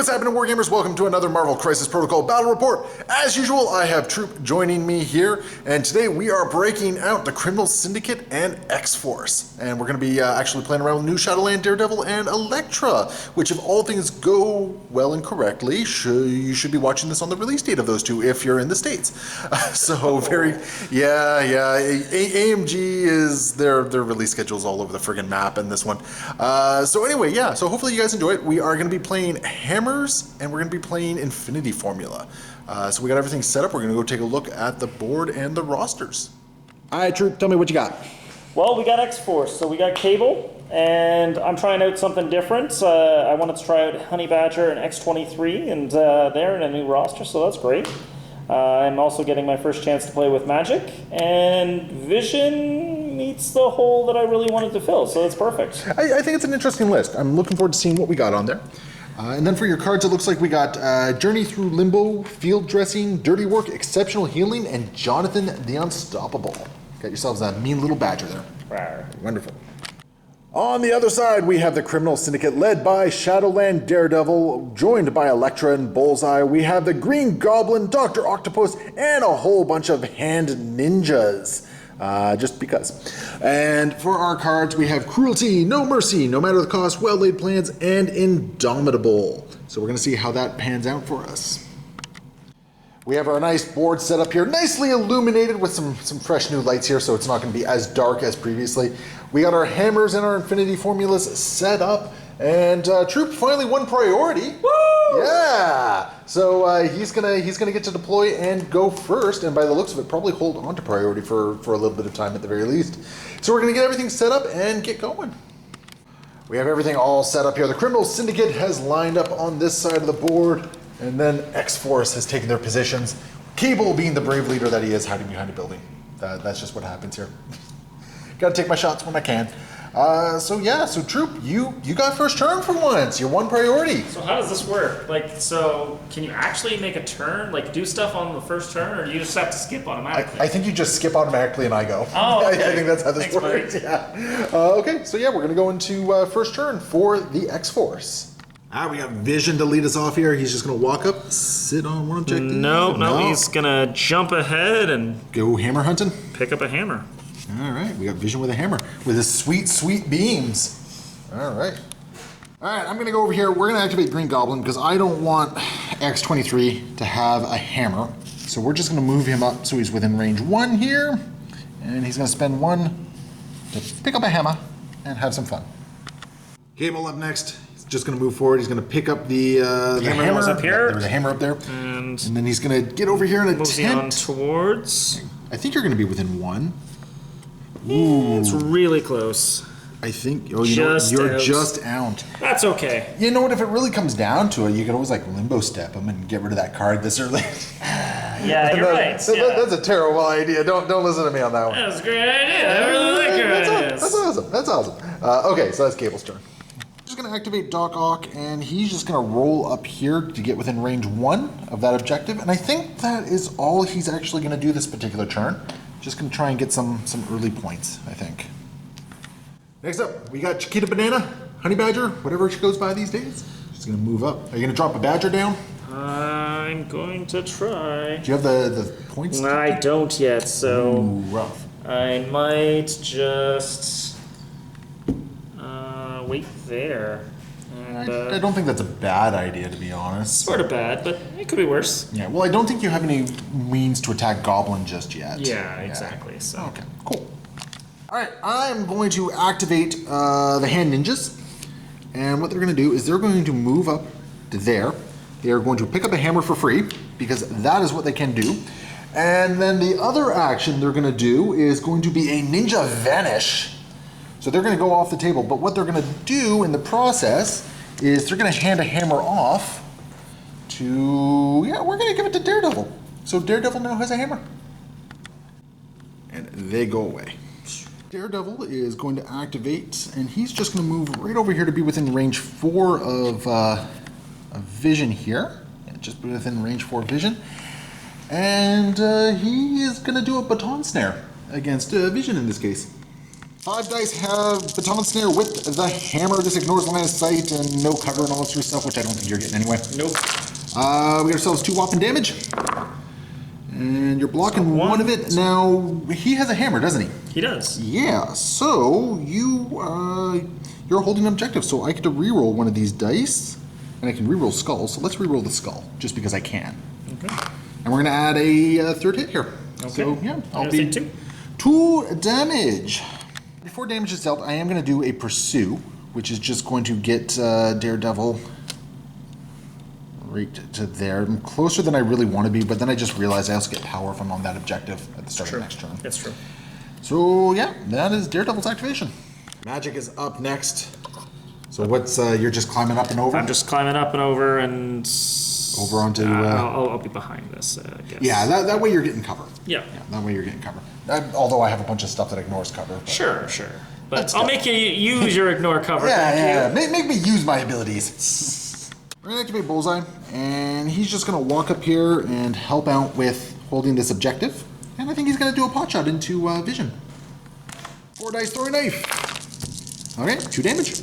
What's happening, Wargamers? Welcome to another Marvel Crisis Protocol Battle Report. As usual, I have Troop joining me here, and today we are breaking out the Criminal Syndicate and X-Force. And we're going to be actually playing around with new Shadowlands, Daredevil, and Elektra, which if all things go well and correctly, you should be watching this on the release date of those two if you're in the States. AMG is, their release schedule's all over the friggin' map in this one. So hopefully you guys enjoy it. We are going to be playing Hammers, and we're going to be playing Infinity Formula. So we got everything set up. We're going to go take a look at the board and the rosters. All right, Troop, tell me what you got. Well, we got X-Force, so we got Cable, and I'm trying out something different. I wanted to try out Honey Badger and X-23, and they're in a new roster, so that's great. I'm also getting my first chance to play with Magic, and Vision meets the hole that I really wanted to fill, so it's perfect. I think it's an interesting list. I'm looking forward to seeing what we got on there. And then for your cards, it looks like we got Journey Through Limbo, Field Dressing, Dirty Work, Exceptional Healing, and Jonathan the Unstoppable. Got yourselves a mean little badger there. Rawr. Wonderful. On the other side, we have the Criminal Syndicate led by Shadowlands, Daredevil, joined by Elektra and Bullseye. We have the Green Goblin, Dr. Octopus, and a whole bunch of hand ninjas. Just because. And for our cards, we have Cruelty, No Mercy, No Matter the Cost, Well-Laid Plans, and Indomitable. So we're going to see how that pans out for us. We have our nice board set up here, nicely illuminated with some fresh new lights here, so it's not going to be as dark as previously. We got our hammers and our Infinity Formulas set up, and Troop finally won priority. Woo! Yeah! So he's gonna get to deploy and go first, and by the looks of it, probably hold on to priority for a little bit of time at the very least. So we're gonna get everything set up and get going. We have everything all set up here. The Criminal Syndicate has lined up on this side of the board, and then X-Force has taken their positions. Cable, being the brave leader that he is, hiding behind a building. That's just what happens here. Gotta take my shots when I can. So Troop, you got first turn for once. You won priority. So how does this work? So can you actually make a turn, do stuff on the first turn, or do you just have to skip automatically? I think you just skip automatically and I go. Oh, okay. I think that's how this Thanks, works. buddy. Yeah. We're gonna go into first turn for the X-Force. We got Vision to lead us off here. He's just gonna walk up, sit on one objective. No, he's gonna jump ahead and go hammer hunting. pick up a hammer. All right, we got Vision with a hammer, with his sweet, sweet beams. All right, I'm gonna go over here. We're gonna activate Green Goblin because I don't want X-23 to have a hammer. So we're just gonna move him up so he's within range 1 here. And he's gonna spend 1 to pick up a hammer and have some fun. Cable up next. He's just gonna move forward. He's gonna pick up the hammer. That was up here. There was a hammer up there. And then he's gonna get over here and moving on towards. I think you're gonna be within 1. Ooh. It's really close. I think you're out. just out. That's okay. You know what? If it really comes down to it, you could always limbo step him and get rid of that card this early. Yeah, you're right. That's a terrible idea. Don't listen to me on that one. That was a great idea. I really like your ideas. That's awesome. Okay, so that's Cable's turn. Just gonna activate Doc Ock, and he's just gonna roll up here to get within range 1 of that objective. And I think that is all he's actually gonna do this particular turn. Just gonna try and get some early points, I think. Next up, we got Chiquita Banana, Honey Badger, whatever she goes by these days. She's gonna move up. Are you gonna drop a Badger down? I'm going to try. Do you have the points? I don't yet, so Ooh, rough. I might just wait there. And, I don't think that's a bad idea, to be honest. Sort of bad, but it could be worse. Yeah, well, I don't think you have any means to attack Goblin just yet. Yeah, exactly. So. Okay, cool. All right, I'm going to activate the Hand Ninjas. And what they're going to do is they're going to move up to there. They are going to pick up a hammer for free, because that is what they can do. And then the other action they're going to do is going to be a Ninja Vanish. So they're going to go off the table, but what they're going to do in the process is they're going to hand a hammer off to, we're going to give it to Daredevil. So Daredevil now has a hammer. And they go away. Daredevil is going to activate, and he's just going to move right over here to be within range 4 of Vision here. Yeah, just within range 4 Vision. And he is going to do a baton snare against Vision in this case. 5 dice have Baton Snare with the hammer. This ignores line of sight and no cover and all that sort of stuff, which I don't think you're getting anyway. Nope. We got ourselves 2 whopping damage. And you're blocking one of it. Now, he has a hammer, doesn't he? He does. Yeah, so you're holding an objective, so I get to reroll one of these dice, and I can reroll skull, so let's reroll the skull, just because I can. Okay. And we're going to add a 3rd hit here. Okay. So, yeah, I'll be 2. 2 damage. Before damage is dealt, I am going to do a pursue, which is just going to get Daredevil right to there. I'm closer than I really want to be, but then I just realized I also get power if I'm on that objective at the start of the next turn. That's true. So yeah, that is Daredevil's activation. Magic is up next. So what's you're just climbing up and over? I'm just climbing up and over and over onto. I'll be behind this, I guess. Yeah, that way you're getting cover. Yeah. That way you're getting cover. Although I have a bunch of stuff that ignores cover. But Sure. But I'll make you use your ignore cover. Yeah. Make me use my abilities. We're gonna activate Bullseye, and he's just gonna walk up here and help out with holding this objective. And I think he's gonna do a pot shot into vision. 4 dice throwing knife. Okay, 2 damage.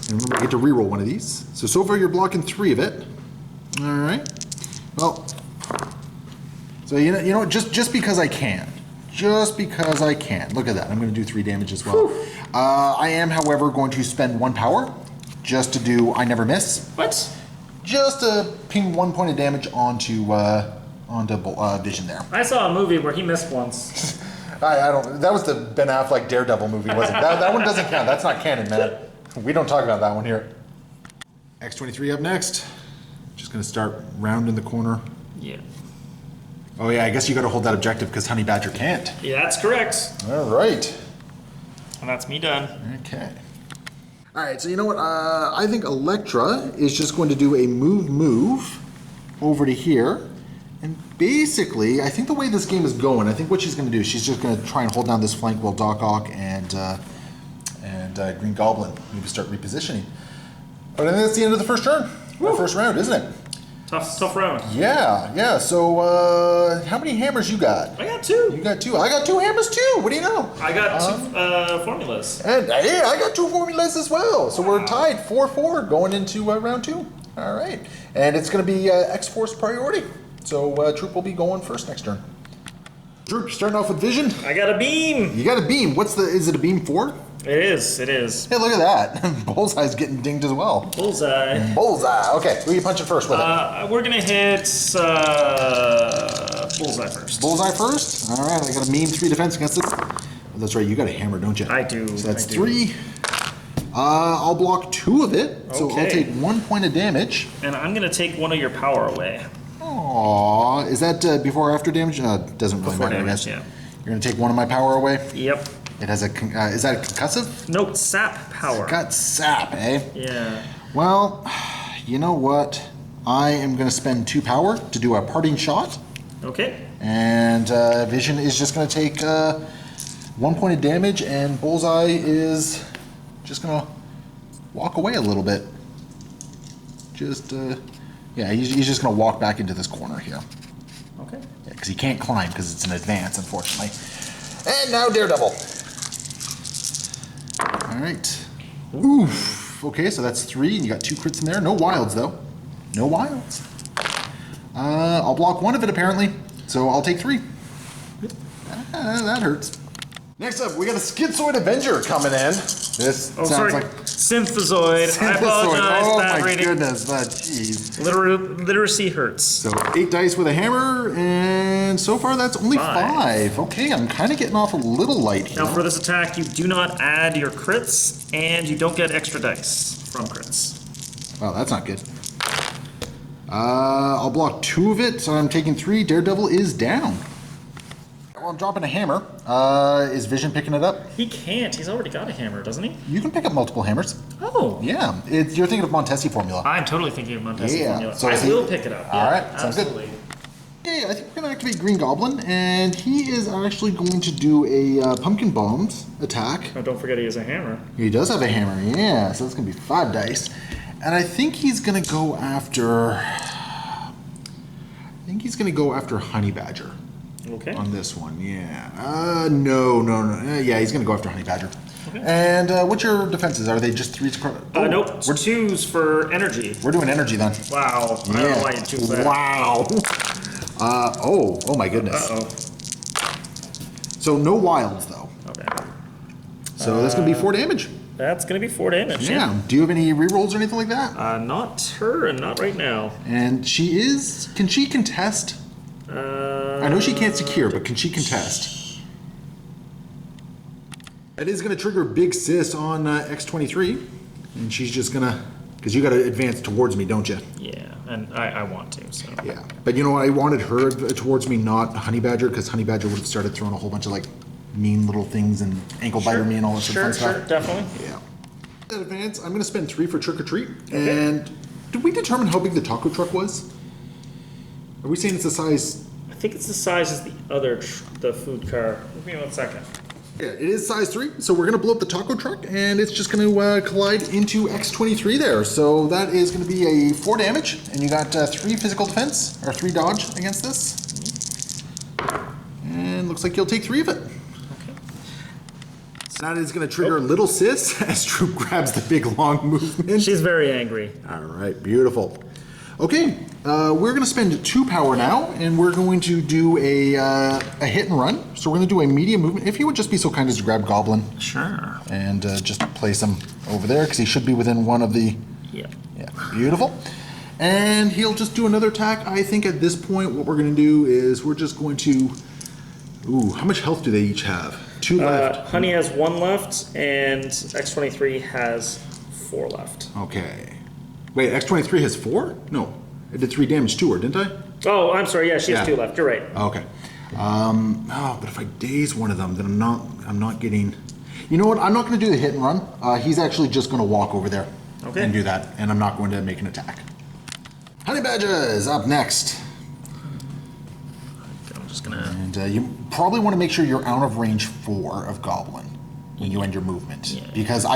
And remember, I get to reroll one of these. So far you're blocking 3 of it. All right. Well, so you know what? Just because I can. Just because I can. Look at that. I'm going to do 3 damage as well. I am, however, going to spend 1 power just to do I never miss. What? Just to ping 1 point of damage onto vision there. I saw a movie where he missed once. I don't. That was the Ben Affleck Daredevil movie, wasn't it? That one doesn't count. That's not canon, man. We don't talk about that one here. X23 up next. Just going to start rounding the corner. Yeah. Oh yeah, I guess you got to hold that objective because Honey Badger can't. Yeah, that's correct. All right. And that's me done. Okay. All right, so you know what? I think Elektra is just going to do a move over to here. And basically, I think the way this game is going, I think what she's going to do is she's just going to try and hold down this flank while Doc Ock and Green Goblin maybe start repositioning. But I think that's the end of the first turn. Or first round, isn't it? Tough round. Yeah. So, how many hammers you got? I got 2. You got 2. I got 2 hammers too. What do you know? I got 2 formulas. And yeah, I got 2 formulas as well. So we're tied 4-4 going into round 2. All right. And it's going to be X-Force priority. So Troop will be going first next turn. Troop, you're starting off with vision. I got a beam. You got a beam. Is it a beam 4? It is. Hey, look at that. Bullseye's getting dinged as well. Bullseye. Bullseye. Okay, who are you punching first with it? We're going to hit Bullseye first. Bullseye first? All right, I got a mean 3 defense against it. Oh, that's right, you got a hammer, don't you? I do. So that's 3. I'll block 2 of it, so I'll take 1 point of damage. And I'm going to take 1 of your power away. Aww, is that before or after damage? Doesn't really Before matter, damage, I guess. yeah. You're going to take 1 of my power away? Yep. It has a, is that a concussive? Nope, sap power. It's got sap, eh? Yeah. Well, you know what? I am going to spend 2 power to do a parting shot. Okay. And Vision is just going to take 1 point of damage, and Bullseye is just going to walk away a little bit. Yeah, he's just going to walk back into this corner here. Okay. Yeah, because he can't climb because it's an advance, unfortunately. And now Daredevil. All right. Oof. Okay, so that's 3, and you got 2 crits in there. No wilds, though. No wilds. I'll block 1 of it, apparently. So I'll take 3. That hurts. Next up, we got a Schizoid Avenger coming in. This sounds like... Synthozoid. I apologize. Oh bad my reading. goodness, but jeez. Literacy hurts. So 8 dice with a hammer, and so far that's only 5. Okay, I'm kind of getting off a little light here. Now for this attack, you do not add your crits, and you don't get extra dice from crits. Well, that's not good. I'll block 2 of it, so I'm taking 3. Daredevil is down. Well, I'm dropping a hammer. Is Vision picking it up? He can't. He's already got a hammer, doesn't he? You can pick up multiple hammers. Oh. Yeah, you're thinking of Montesi formula. I'm totally thinking of Montesi formula. So I will pick it up. All Yeah, right, sounds absolutely. good. Okay, I think we're going to activate Green Goblin, and he is actually going to do a Pumpkin Bombs attack. Oh, don't forget he has a hammer. He does have a hammer, yeah, so that's going to be 5 dice. And I think he's going to go after... Honey Badger. Okay. On this one, yeah. No. Yeah, he's going to go after Honey Badger. Okay. And what's your defenses? Are they just 3s? Nope. We're 2s for energy. We're doing energy then. Wow. I don't know why you choose that. Wow. Oh my goodness. Uh-oh. So no wilds though. Okay. So that's going to be 4 damage. That's going to be 4 damage. Yeah. Do you have any rerolls or anything like that? Not her, and not right now. And she is. Can she contest? I know she can't secure, but can she contest? It is going to trigger Big Sis on X23, and she's just going to. Because you got to advance towards me, don't you? Yeah, and I want to, so. Yeah. But you know what? I wanted her towards me, not Honey Badger, because Honey Badger would have started throwing a whole bunch of like mean little things and ankle biter me and all that sort of fun stuff. Sure, definitely. Yeah. In advance, I'm going to spend 3 for Trick or Treat. Okay. And did we determine how big the taco truck was? Are we saying it's the size? I think it's the size as the other, the food car. Give me 1 second. Yeah, it is size 3. So we're going to blow up the taco truck, and it's just going to collide into X23 there. So that is going to be a 4 damage, and you got 3 physical defense, or 3 dodge against this. And looks like you'll take 3 of it. So that is going to trigger Little Sis as Troop grabs the big long movement. She's very angry. All right, beautiful. Okay, we're going to spend 2 power now, and we're going to do a hit and run. So we're going to do a medium movement. If you would just be so kind as to grab Goblin. Sure. And just place him over there, because he should be within one of the... Yeah. Yeah, beautiful. And he'll just do another attack. I think at this point what we're going to do is we're just going to... Ooh, how much health do they each have? 2 left. Honey has 1 left, and X23 has 4 left. Okay. Wait, X23 has 4? No. I did 3 damage to her, didn't I? Oh, I'm sorry. Yeah, she has 2 Yeah. left. You're right. Okay. But if I daze one of them, then I'm not getting... You know what? I'm not going to do the hit and run. He's actually just going to walk over there and do that, and I'm not going to make an attack. Honey Badger is up next. I'm just going to... And you probably want to make sure you're out of range 4 of Goblin when you end your movement. Yeah. Because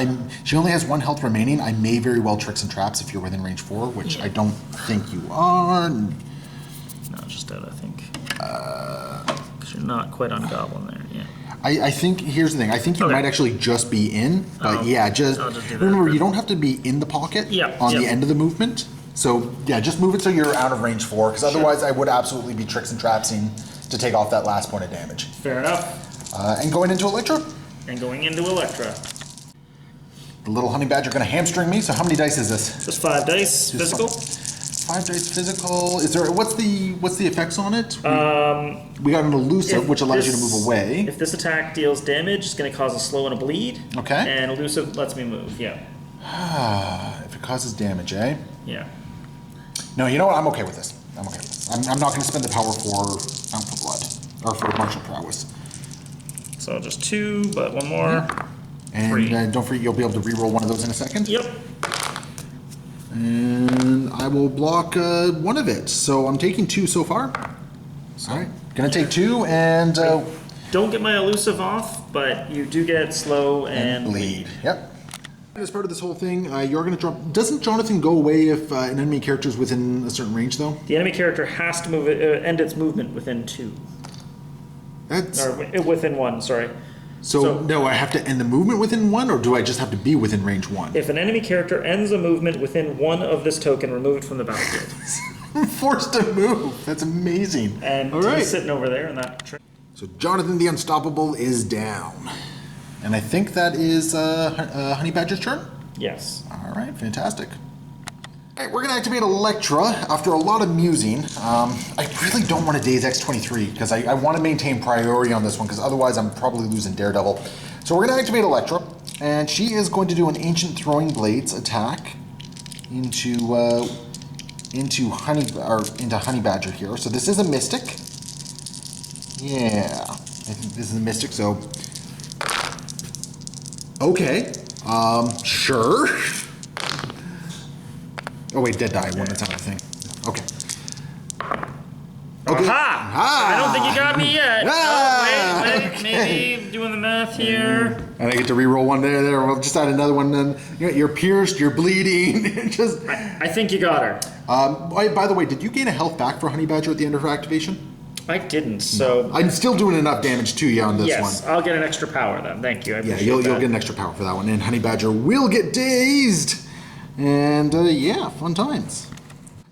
she only has 1 health remaining. I may very well tricks and traps if you're within range 4, which I don't think you are. No, just out, I think. Because you're not quite on Goblin there, yeah. I think, here's the thing, I think you might actually just be in, but I'll just do that. Remember, you don't have to be in the pocket on the end of the movement. So, yeah, just move it so you're out of range 4, because otherwise I would absolutely be tricks and trapsing to take off that last point of damage. Fair enough. And going into Electra? And going into Electra. The little Honey Badger going to hamstring me, so how many dice is this? Just 5 dice, physical. 5 dice physical. Is there, what's the effects on it? We got an elusive, which allows you to move away. If this attack deals damage, it's going to cause a slow and a bleed. Okay. And elusive lets me move, yeah. If it causes damage, eh? Yeah. No, you know what? I'm okay with this. I'm not going to spend the power for blood, or for martial prowess. So just 2, but 1 more. And 3. don't forget, you'll be able to reroll one of those in a second. Yep. And I will block 1 of it. So I'm taking 2 so far. All right, gonna take 2 and... Don't get my elusive off, but you do get slow and bleed. Yep. As part of this whole thing, you're going to drop... Doesn't Jonathan go away if an enemy character is within a certain range, though? The enemy character has to move end its movement within 2. That's... Or within 1, sorry. So, no, I have to end the movement within 1, or do I just have to be within range 1? If an enemy character ends a movement within 1 of this token, remove it from the battlefield. I'm forced to move. That's amazing. And he's sitting over there in that... So Jonathan the Unstoppable is down. And I think that is Honey Badger's turn? Yes. All right, fantastic. All right, we're going to activate Electra after a lot of musing. I really don't want to daze X23 because I want to maintain priority on this one because otherwise I'm probably losing Daredevil. So we're going to activate Electra, and she is going to do an Ancient Throwing Blades attack into Honey Badger here. So this is a Mystic. Yeah, I think this is a Mystic, so... Okay, sure. Oh wait, dead die, one at a time, I think. Okay. Okay. Aha! Ah! I don't think you got me yet. Ah! Oh, wait, Okay. maybe doing the math here. And I get to re-roll one there. We'll just add another one then. You're pierced, you're bleeding. Just. I think you got her. By the way, did you gain a health back for Honey Badger at the end of her activation? I didn't, so... I'm still doing enough damage to you on this one. Yes, I'll get an extra power then. Thank you. I Yeah, appreciate you'll that. get an extra power for that one. And Honey Badger will get dazed. And yeah, fun times.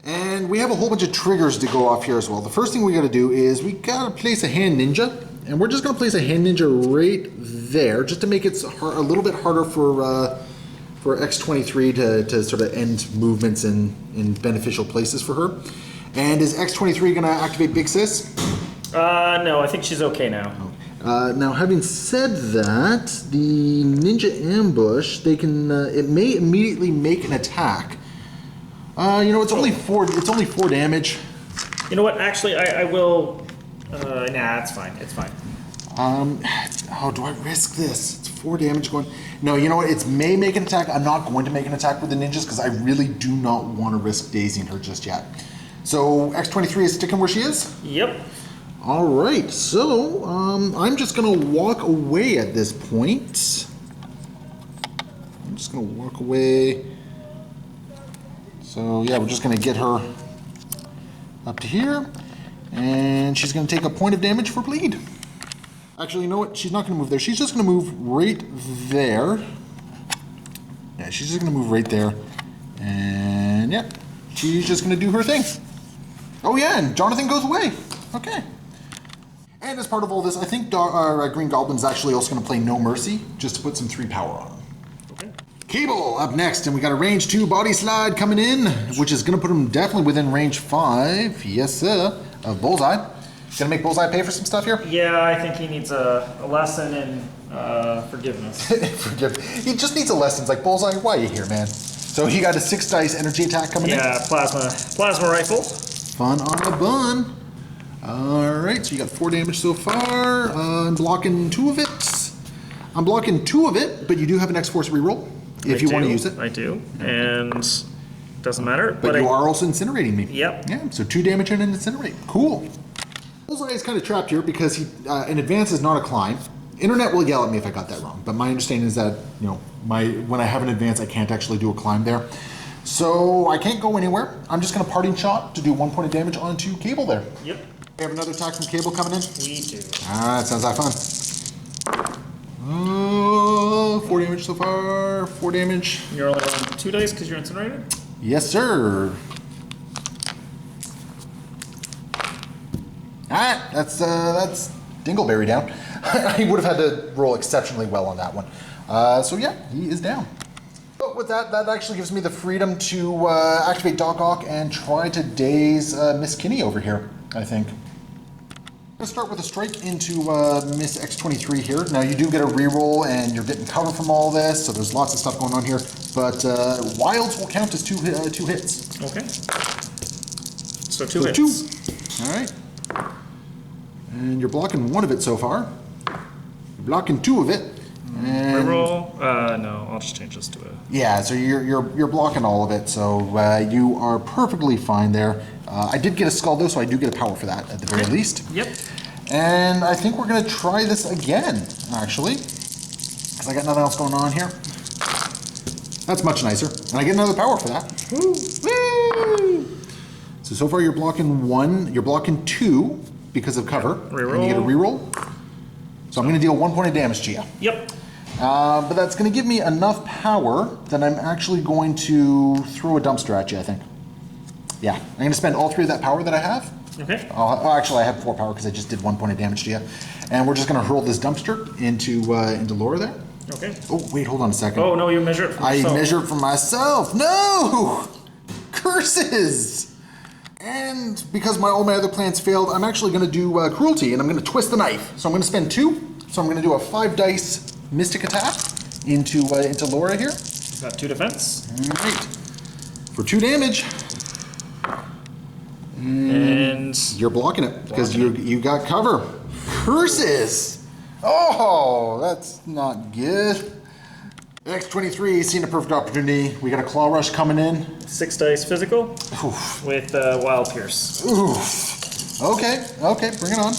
And we have a whole bunch of triggers to go off here as well. The first thing we got to do is we got to place a Hand Ninja. And we're just going to place a Hand Ninja right there, just to make it a little bit harder for X-23 to sort of end movements in beneficial places for her. And is X-23 going to activate Big Sis? No, I think she's okay now. Now, having said that, the Ninja Ambush, they can it may immediately make an attack. You know, it's only four damage. You know what? Actually, I will. Nah, it's fine. It's fine. Oh, do I risk this? It's 4 damage going. No, you know what? It may make an attack. I'm not going to make an attack with the ninjas because I really do not want to risk dazing her just yet. So X-23 is sticking where she is? Yep. All right. So I'm just going to walk away at this point. I'm just going to walk away. So yeah, we're just going to get her up to here. And she's going to take a point of damage for bleed. Actually, you know what? She's not going to move there. She's just going to move right there. Yeah, she's just going to move right there. And yeah, she's just going to do her thing. Oh yeah, and Jonathan goes away. Okay. And as part of all this, I think Green Goblin's actually also going to play No Mercy, just to put some 3 power on him. Okay. Cable up next, and we got a range 2 body slide coming in, which is going to put him definitely within range 5. Yes, sir. Of Bullseye. Gonna make Bullseye pay for some stuff here? Yeah, I think he needs a lesson in forgiveness. He just needs a lesson. It's like, Bullseye, why are you here, man? So he got a 6 dice energy attack coming in. Yeah, plasma rifle. Fun on a bun. Alright, so you got 4 damage so far. I'm blocking 2 of it. I'm blocking 2 of it, but you do have an X-Force reroll if you want to use it. I do, and doesn't matter. But you are also incinerating me. Yep. Yeah, so 2 damage and an incinerate. Cool. Bullseye is kind of trapped here because an advance is not a climb. Internet will yell at me if I got that wrong, but my understanding is that, you know, when I have an advance, I can't actually do a climb there. So I can't go anywhere. I'm just going to parting shot to do 1 point of damage onto Cable there. Yep. We have another attack from Cable coming in. We do. Ah, that sounds like fun. 4 damage so far. 4 damage. You're only rolling 2 dice because you're incinerated? Yes, sir. Ah, that's Dingleberry down. I would have had to roll exceptionally well on that one. So yeah, he is down. But with that actually gives me the freedom to activate Doc Ock and try to daze Miss Kinney over here, I think. I'm going to start with a strike into Miss X-23 here. Now you do get a reroll and you're getting cover from all this, so there's lots of stuff going on here. But wilds will count as 2 hits. Okay. So 2 hits. 2. All right. And you're blocking 1 of it so far. You're blocking 2 of it. And Reroll? No, I'll just change this to a... yeah, so you're blocking all of it, so you are perfectly fine there. I did get a skull though, so I do get a power for that at the very least. Yep. And I think we're going to try this again, actually, because I got nothing else going on here. That's much nicer, and I get another power for that. Woo! Woo! So far you're blocking 1, you're blocking 2 because of cover, Reroll. and you get a reroll. So I'm going to deal 1 point of damage to you. Yep. But that's going to give me enough power that I'm actually going to throw a dumpster at you, I think. Yeah, I'm going to spend all 3 of that power that I have. Okay. Oh, actually, I have 4 power because I just did 1 point of damage to you. And we're just going to hurl this dumpster into Laura there. Okay. Oh, wait, hold on a second. Oh, no, you measure it for yourself. I measure it for myself. No! Curses! And because all my other plans failed, I'm actually going to do cruelty, and I'm going to twist the knife. So I'm going to spend 2. So I'm going to do a 5 dice mystic attack into Laura here. Got 2 defense. All right. For 2 damage. And You're blocking it because you got cover. Curses! Oh, that's not good. X-23 seen a perfect opportunity. We got a claw rush coming in. 6 dice physical. Oof. With Wild Pierce. Oof. Okay, bring it on.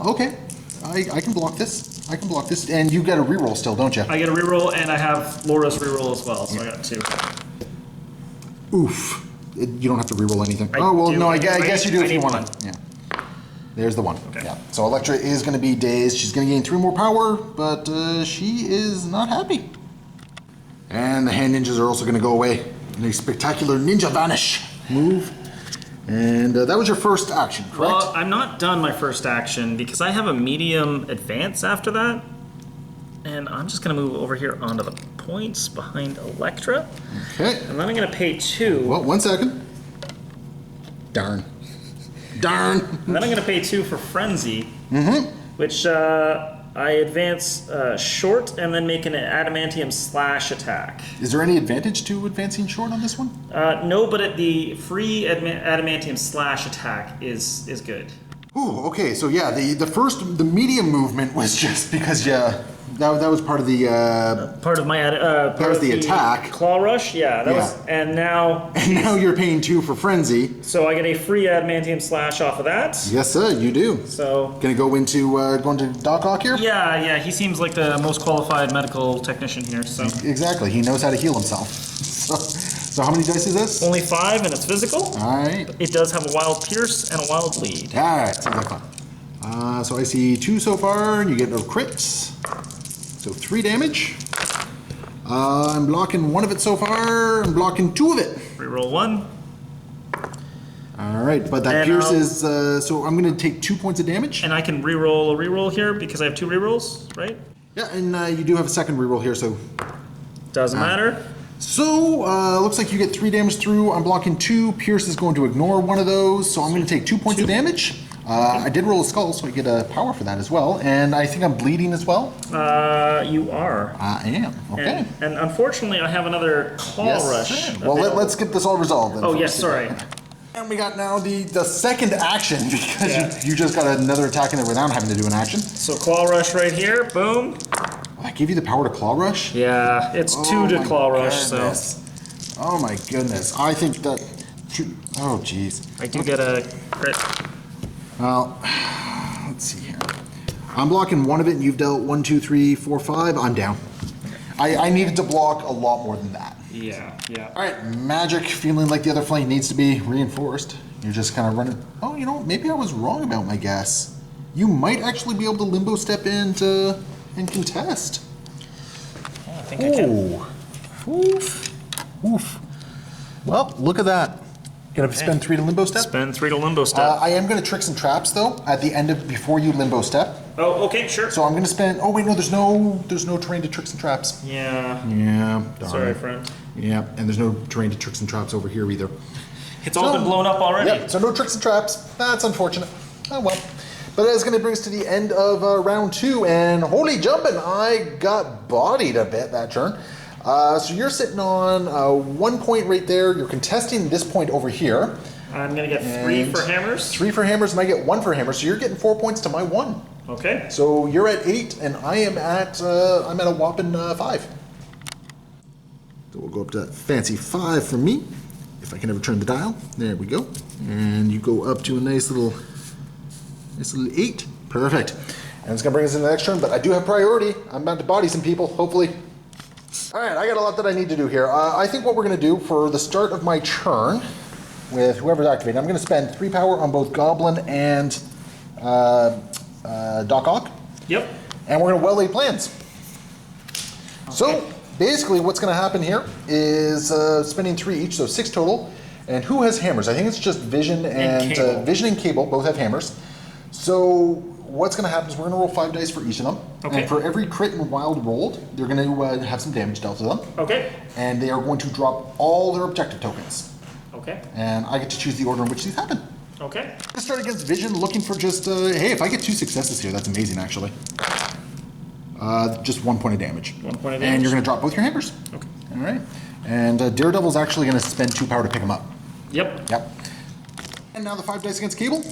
Okay, I can block this. I can block this. And you got a reroll still, don't you? I get a reroll, and I have Laura's reroll as well, so I got 2. Oof. You don't have to reroll anything. I Oh, well, do. no, I guess you do I if you need want one. to. Yeah. There's the one. Okay. Yeah. So Electra is going to be dazed. She's going to gain 3 more power, but she is not happy. And the hand ninjas are also going to go away in a spectacular ninja vanish move. And that was your first action, correct? Well, I'm not done my first action because I have a medium advance after that. And I'm just going to move over here onto the points behind Electra. Okay. And then I'm going to pay 2. Well, 1 second. Darn. Darn. And then I'm going to pay 2 for Frenzy, which I advance short and then make an adamantium slash attack. Is there any advantage to advancing short on this one? No, but the free adamantium slash attack is good. Ooh, okay, so yeah, the medium movement was just because that was part of the Part of my part was of the attack. Claw rush, yeah, that Yeah. was, and now you're paying 2 for frenzy. so I get a free adamantium slash off of that. Yes, sir, you do. So Gonna go into going to Doc Ock here. yeah, he seems like the most qualified medical technician here. So Exactly, he knows how to heal himself. So how many dice is this? only 5, and it's physical. All right. It does have a wild pierce and a wild bleed. All right, sounds like fun. So I see 2 so far, and you get no crits. So 3 damage. I'm blocking 1 of it so far. I'm blocking 2 of it. Reroll 1. All right, but that And pierce I'll- is, so I'm going to take 2 points of damage. And I can reroll a reroll here because I have 2 rerolls, right? Yeah, and you do have a second reroll here, so. Doesn't matter. So, looks like you get 3 damage through. I'm blocking 2. Pierce is going to ignore 1 of those, so I'm going to take 2 points of damage. I did roll a skull, so I get a power for that as well. And I think I'm bleeding as well. You are. I am. Okay. And unfortunately, I have another claw rush. Sir. Well, let's get this all resolved then. Oh, folks. yes, sorry. And we got now the second action because Yeah. you just got another attack in there without having to do an action. So claw rush right here, boom. I gave you the power to claw rush? Yeah, it's 2 to my claw rush, goodness. Oh my goodness. I think that. Oh jeez. so I do get a crit. Well, let's see here. I'm blocking 1 of it, and you've dealt 1, 2, 3, 4, 5. I'm down. I needed to block a lot more than that. Yeah. All right, magic, feeling like the other flank needs to be reinforced. You're just kind of running. Oh, you know, maybe I was wrong about my guess. You might actually be able to limbo step in and contest. I think I can. Oof. Oof. Well, look at that. Gonna spend 3 to limbo step. Spend 3 to limbo step. I am gonna tricks and traps though at the end of before you limbo step. Oh, okay, sure. So I'm gonna spend. Oh wait, no, there's no terrain to tricks and traps. Yeah. Yeah. Darn. Sorry, friend. Yeah, and there's no terrain to tricks and traps over here either. It's all been blown up already. Yeah, so no tricks and traps. That's unfortunate. Oh well. But that's going to bring us to the end of round 2, and holy jumping, I got bodied a bit that turn. So you're sitting on 1 point right there. You're contesting this point over here. I'm gonna get 3 for hammers. 3 for hammers, and I get 1 for hammers. So you're getting 4 points to my 1. Okay. So you're at 8, and I am at I'm at a whopping 5. So we'll go up to that fancy 5 for me, if I can ever turn the dial. There we go, and you go up to a nice little 8. Perfect. And it's gonna bring us into the next turn, but I do have priority. I'm about to body some people, hopefully. All right, I got a lot that I need to do here. I think what we're gonna do for the start of my turn, with whoever's activated, I'm gonna spend 3 power on both Goblin and Doc Ock. Yep. And we're gonna well lay plans. So basically what's gonna happen here is spending 3 each, so 6 total. And who has hammers? I think it's just Vision and Cable. Vision and Cable both have hammers. So what's gonna happen is we're gonna roll 5 dice for each of them. Okay. And for every crit and wild rolled, they're gonna have some damage dealt to them. Okay. And they are going to drop all their objective tokens. Okay. And I get to choose the order in which these happen. Okay. I start against Vision, looking for just, hey, if I get 2 successes here, that's amazing, actually. Just 1 point of damage. 1 point of And damage. you're going to drop both your hammers. Okay. All right. And Daredevil's actually going to spend 2 power to pick him up. Yep. Yep. And now the 5 dice against Cable.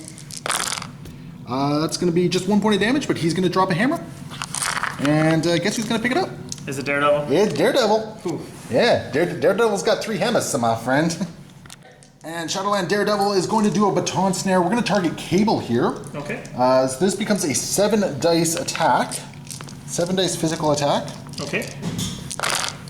That's going to be just 1 point of damage, but he's going to drop a hammer. And guess who's going to pick it up? Is it Daredevil? It's Daredevil. Ooh. Yeah, Daredevil's got 3 hammers, my friend. And Shadowland Daredevil is going to do a baton snare. We're going to target Cable here. Okay. So this becomes a 7 dice attack. 7 dice physical attack. Okay.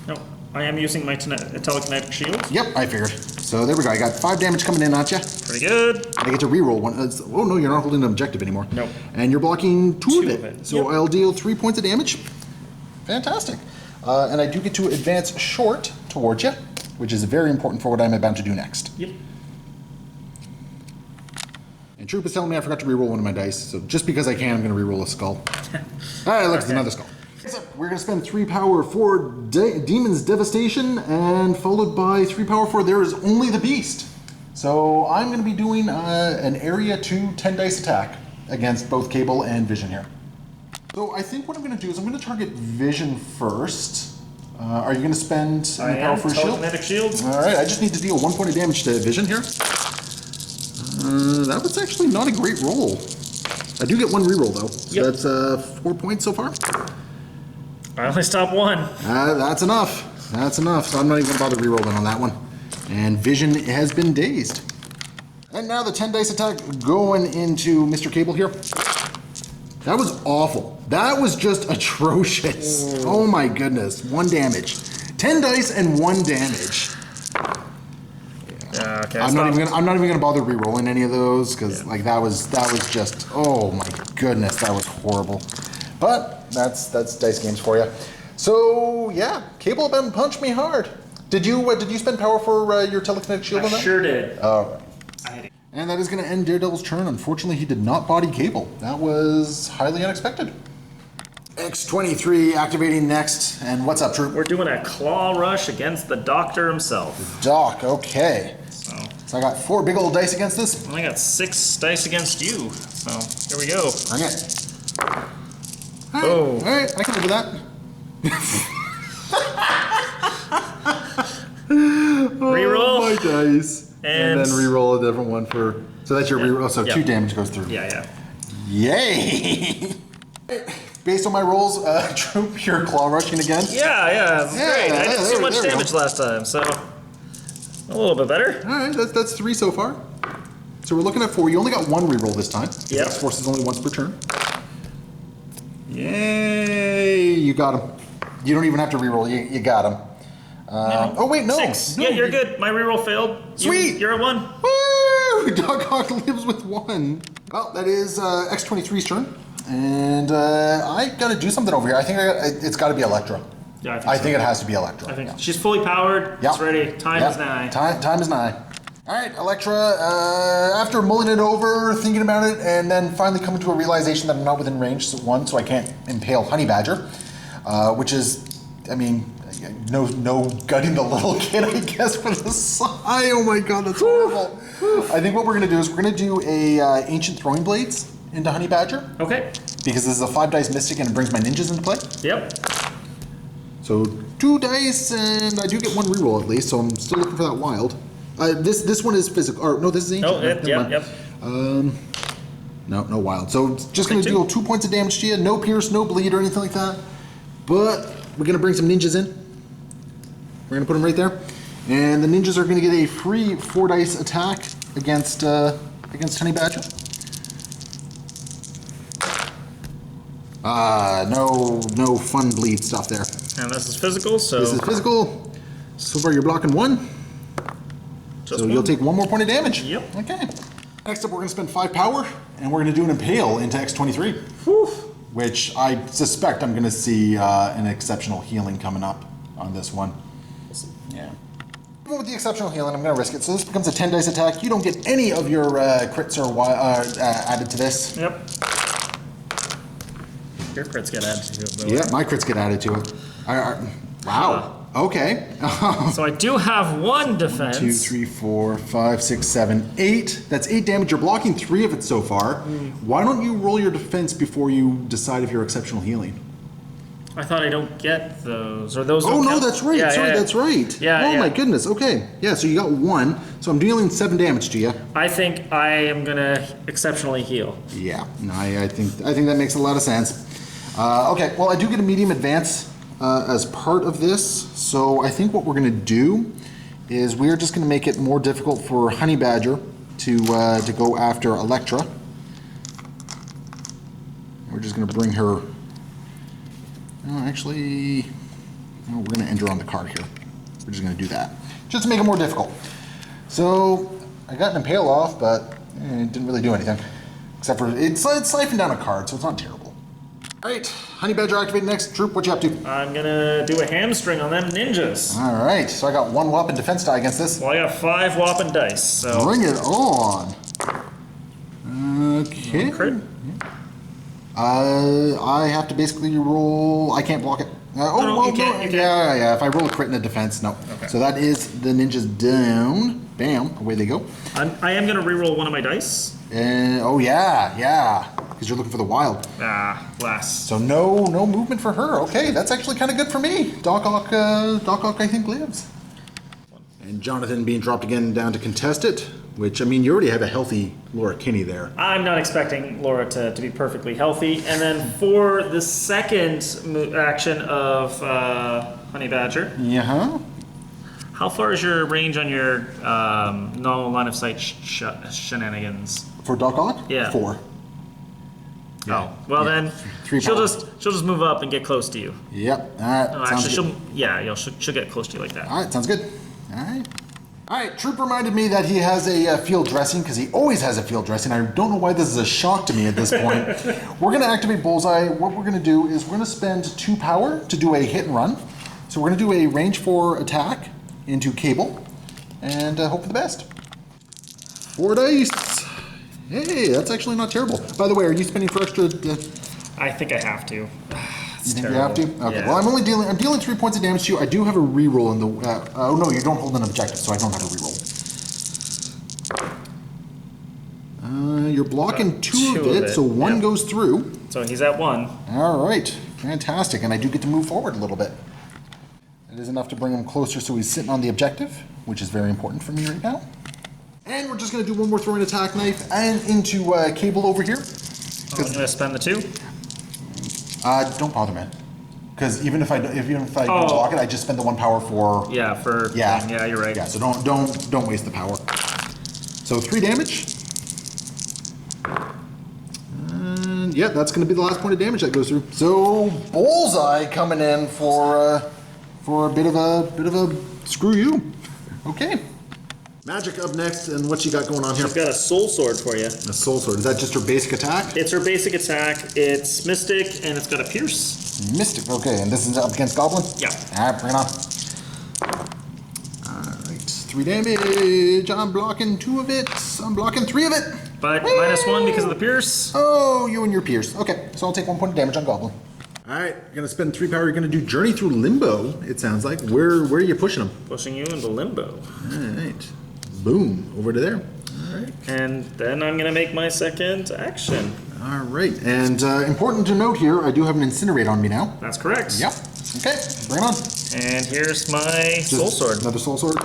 No. I am using my telekinetic shield. Yep, I figured. So there we go. I got 5 damage coming in at you. Pretty good. I get to reroll one. Oh no, you're not holding an objective anymore. Nope. And you're blocking two of of it. it. So Yep. I'll deal 3 points of damage. Fantastic. And I do get to advance short towards you, which is very important for what I'm about to do next. Yep. And Troop is telling me I forgot to reroll one of my dice, so just because I can, I'm going to reroll a skull. Alright, look, it's another skull. We're going to spend 3 power for Demon's Devastation, and followed by 3 power for There Is Only the Beast. So I'm going to be doing an area 2 10 dice attack against both Cable and Vision here. So I think what I'm going to do is I'm going to target Vision first. Are you going to spend any power for a shield? Telekinetic shield. Alright, I just need to deal 1 point of damage to Vision here. That was actually not a great roll. I do get 1 reroll though. So Yep. that's 4 points so far. I only stopped 1. That's enough. That's enough. So I'm not even going to bother rerolling on that one. And Vision has been dazed. And now the 10 dice attack going into Mr. Cable here. That was awful. That was just atrocious. Oh my goodness. 1 damage. 10 dice and 1 damage. Yeah, okay. I'm not even gonna bother re-rolling any of those because like that was just, oh my goodness, that was horrible. But that's dice games for you. So yeah, Cable Ben punched me hard. Did you spend power for your telekinetic shield on I that? sure did. All right. And that is going to end Daredevil's turn. Unfortunately, he did not body Cable. That was highly unexpected. X-23 activating next. And what's up, Troop? We're doing a claw rush against the doctor himself. Doc, okay. So I got 4 big old dice against this. I got 6 dice against you. So here we go. Bring it. Oh. All right, I can live with that. Reroll. My dice. And then re-roll a different one for... So that's your re-roll. So 2 damage goes through. Yeah. Yay! Based on my rolls, Troop, you're claw rushing again. Yeah, it's great. I did so much there we go. damage last time, so a little bit better. All right, that's 3 so far. So we're looking at 4. You only got 1 reroll this time. Yeah. X-Force is only once per turn. Yay! You got him. You don't even have to reroll. You got him. Oh wait, no. 6. No. Yeah, you're good. My reroll failed. Sweet. You're at 1. Woo! Dog Hawk lives with 1. Well, that is X-23's turn. And I gotta do something over here. I think it's gotta be Electra. Yeah, I think it has to be Electra. I think she's fully powered. Yep. It's ready. Time is nigh. Time is nigh. All right, Electra, after mulling it over, thinking about it, and then finally coming to a realization that I'm not within range, so I can't impale Honey Badger, which is, I mean, no gutting the little kid, I guess, for the sigh. Oh my god, that's horrible. I think what we're gonna do is we're gonna do a Ancient Throwing Blades into Honey Badger. Okay. Because this is a 5 dice mystic and it brings my ninjas into play. Yep. So 2 dice, and I do get 1 reroll at least, so I'm still looking for that wild. This one is physical, or no, this is ancient. Oh, yep. No wild. So it's just gonna deal 2 points of damage to you, no pierce, no bleed or anything like that. But we're gonna bring some ninjas in. We're gonna put them right there. And the ninjas are gonna get a free 4 dice attack against Honey Badger. No fun bleed stuff there. And this is physical, so This is physical. So far you're blocking 1. So you'll take 1 more point of damage. Yep. Okay. Next up we're gonna spend 5 power and we're gonna do an impale into X-23. Whew. Which I suspect I'm gonna see an exceptional healing coming up on this one. Yeah. Even with the exceptional healing, I'm gonna risk it. So this becomes a 10 dice attack. You don't get any of your crits or added to this. Yep. Your crits get added to it, though. Yeah, my crits get added to it. Wow. Okay. So I do have 1 defense. 2, 3, 4, 5, 6, 7, 8. That's 8 damage. You're blocking 3 of it so far. Why don't you roll your defense before you decide if you're exceptional healing? I thought I don't get those. Or those Oh, don't no, count? that's right. Yeah, Sorry, yeah. that's right. Yeah, Oh, yeah. my goodness. Okay. Yeah, so you got 1. So I'm dealing 7 damage to you. I think I am gonna exceptionally heal. Yeah. No, I think that makes a lot of sense. Okay. Well, I do get a medium advance as part of this. So I think what we're going to do is we're just going to make it more difficult for Honey Badger to go after Electra. We're just going to bring her... No, actually... No, we're going to end her on the card here. we're just going to do that. Just to make it more difficult. So, I got an Impale off, but it didn't really do anything. Except for, it siphoned down a card, so it's not terrible. Alright, Honey Badger activate next. Troop, what you up to? I'm gonna do a hamstring on them ninjas. Alright, so I got 1 weapon defense die against this. Well, I got 5 whopping dice, so... Bring it on. Okay. Crit? I have to basically roll. I can't block it. You can't. Yeah. If I roll a crit in a defense, no. Okay. So that is the ninjas down. Bam, away they go. I am gonna reroll one of my dice. And yeah, because you're looking for the wild. Blast. So no movement for her. Okay, that's actually kind of good for me. Doc Ock, I think lives. And Jonathan being dropped again down to contest it. Which, I mean, you already have a healthy Laura Kinney there. I'm not expecting Laura to be perfectly healthy. And then for the second action of Honey Badger, how far is your range on your no line of sight shenanigans? For Doc Ock? Yeah. 4. Oh, well then 3 she'll power. just move up and get close to you. Yep. That No, sounds actually, good. she'll get close to you like that. All right, sounds good. All right, Troop reminded me that he has a field dressing, because he always has a field dressing. I don't know why this is a shock to me at this point. We're going to activate Bullseye. What we're going to do is we're going to spend 2 power to do a hit and run. So we're going to do a range 4 attack into Cable, and hope for the best. 4 dice. Hey, that's actually not terrible. By the way, are you spending for extra... I think I have to. You think you have to? Okay. Yeah. Well, I'm dealing 3 points of damage to you. I do have a reroll in the. Oh no, you don't hold an objective, so I don't have a reroll. You're blocking two of it, so 1 goes through. So he's at 1. All right, fantastic, and I do get to move forward a little bit. It is enough to bring him closer, so he's sitting on the objective, which is very important for me right now. And we're just going to do 1 more throwing attack knife and into Cable over here. I'm going to spend the 2. Don't bother, man. Because even if I don't block it, I just spend the 1 power for. Yeah, yeah, you're right. Yeah, so don't waste the power. So 3 damage. And yeah, that's going to be the last point of damage that goes through. So Bullseye coming in for a bit of a screw you. Okay. Magic up next, and what you got going on here? She's got a soul sword for you. A soul sword. Is that just her basic attack? It's her basic attack. It's mystic, and it's got a pierce. Mystic. Okay, and this is up against Goblin? Yeah. All right, bring it on. All right, 3 damage. I'm blocking 2 of it. I'm blocking 3 of it. But -1 because of the pierce. Oh, you and your pierce. Okay, so I'll take 1 point of damage on Goblin. All right, you're gonna spend 3 power. You're gonna do Journey Through Limbo. It sounds like. Where are you pushing him? Pushing you into limbo. All right. Boom, over to there. All right. And then I'm going to make my second action. All right, and important to note here, I do have an Incinerate on me now. That's correct. Yep. Okay, bring it on. And here's my soul sword. Another soul sword.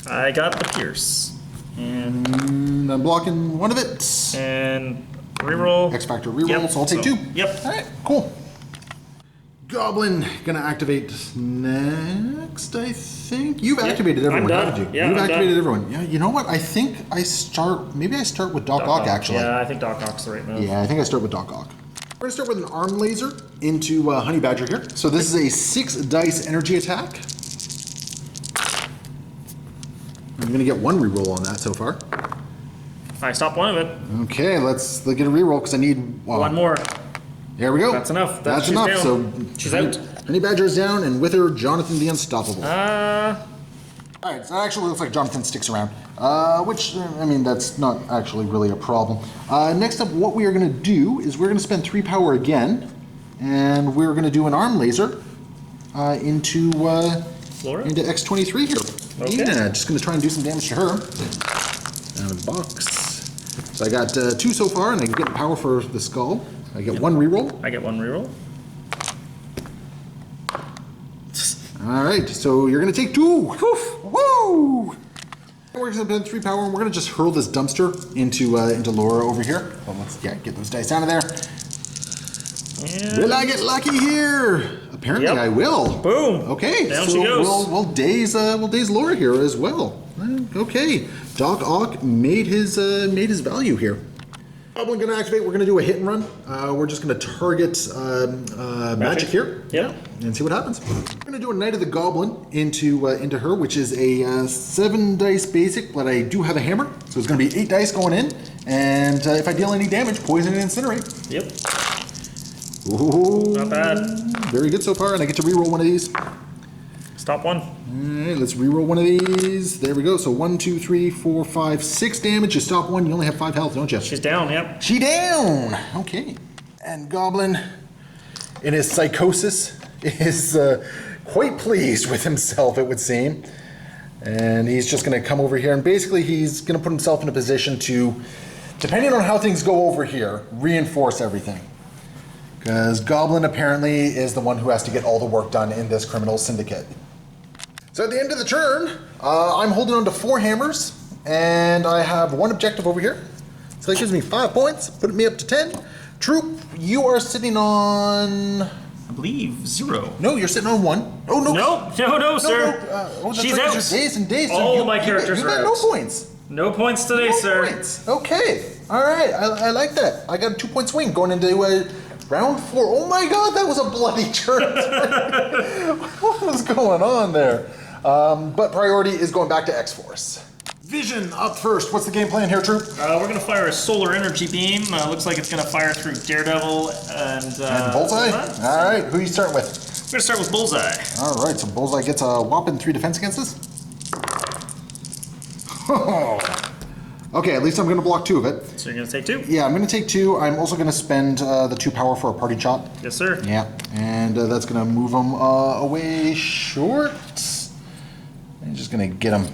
I got the pierce. And I'm blocking 1 of it. And reroll. X Factor reroll, Yep, so I'll take 2. Yep. All right, cool. Goblin gonna activate next, I think. You've activated everyone, I'm done. haven't you? Yeah, You've I'm activated done. everyone. Yeah, you know what? I think I start with Doc Ock, actually. Yeah, I think Doc Ock's the right move. Yeah, I think I start with Doc Ock. We're gonna start with an arm laser into Honey Badger here. So this is a 6 dice energy attack. I'm gonna get 1 reroll on that so far. I stopped 1 of it. Okay, let's get a reroll because I need 1 more. There we go. That's enough. That's she's enough. down. So She's out. Honey Badger is down, and with her, Jonathan the Unstoppable. Uh, All right, so it actually looks like Jonathan sticks around, which, I mean, that's not actually really a problem. Next up, what we are going to do is we're going to spend 3 power again, and we're going to do an arm laser into X23 here. Okay. Yeah, just going to try and do some damage to her. Out of the box. So I got 2 so far, and I can get the power for the skull. I get 1 reroll. I get 1 reroll. All right, so you're going to take 2. Woof, woo! We're going to spend 3 power, and we're going to just hurl this dumpster into Laura over here. Well, let's get those dice out of there. And Will I get lucky here? Apparently, Yep. I will. Boom. Okay, Down so she goes. we'll daze Laura here as well. Okay, Doc Ock made his value here. Goblin gonna activate. We're gonna do a hit and run. We're just gonna target magic here. Yeah. And see what happens. We're gonna do a Knight of the Goblin into her, which is a 7 dice basic, but I do have a hammer, so it's gonna be 8 dice going in. And if I deal any damage, poison and incinerate. Yep. Ooh, not bad. Very good so far, and I get to reroll one of these. Stop one. Alright, let's reroll one of these. There we go. So 1, 2, 3, 4, 5, 6 damage. You stop one, you only have 5 health, don't you? She's down, yep. She down! Okay. And Goblin, in his psychosis, is quite pleased with himself, it would seem. And he's just going to come over here, and basically he's going to put himself in a position to, depending on how things go over here, reinforce everything. Because Goblin apparently is the one who has to get all the work done in this Criminal Syndicate. So at the end of the turn, I'm holding on to 4 hammers, and I have 1 objective over here. So that gives me 5 points, putting me up to 10. Troop, you are sitting on... I believe 0. No, you're sitting on 1. Oh, no. No, sir. That's She's right, out. it's your days and days. All my characters you are got out. no points. No points today, sir. Points. Okay. All right. I like that. I got a 2-point swing going into round 4. Oh my God, that was a bloody turn. What was going on there? But priority is going back to X-Force. Vision up first. What's the game plan here, Troop? We're going to fire a solar energy beam. Looks like it's going to fire through Daredevil and Bullseye? All right. Who are you starting with? We're going to start with Bullseye. All right. So Bullseye gets a whopping 3 defense against this. Oh. Okay, at least I'm going to block 2 of it. So you're going to take 2? Yeah, I'm going to take 2. I'm also going to spend the 2 power for a party shot. Yes, sir. Yeah, and that's going to move him away short. I'm just going to get him.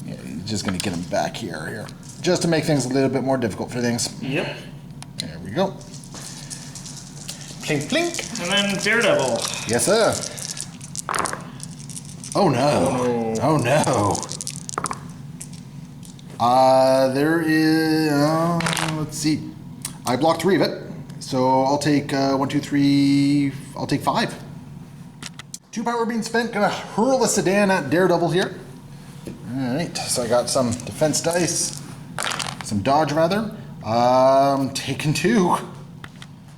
Yeah, just going to get him back here. Just to make things a little bit more difficult for things. Yep. There we go. Plink, plink. And then Daredevil. Yes, sir. Oh, no. Oh, no. There is, let's see. I blocked 3 of it. So I'll take 1, 2, 3, I'll take 5. 2 power being spent, gonna hurl a sedan at Daredevil here. All right, so I got some defense dice, some dodge rather. Taking 2.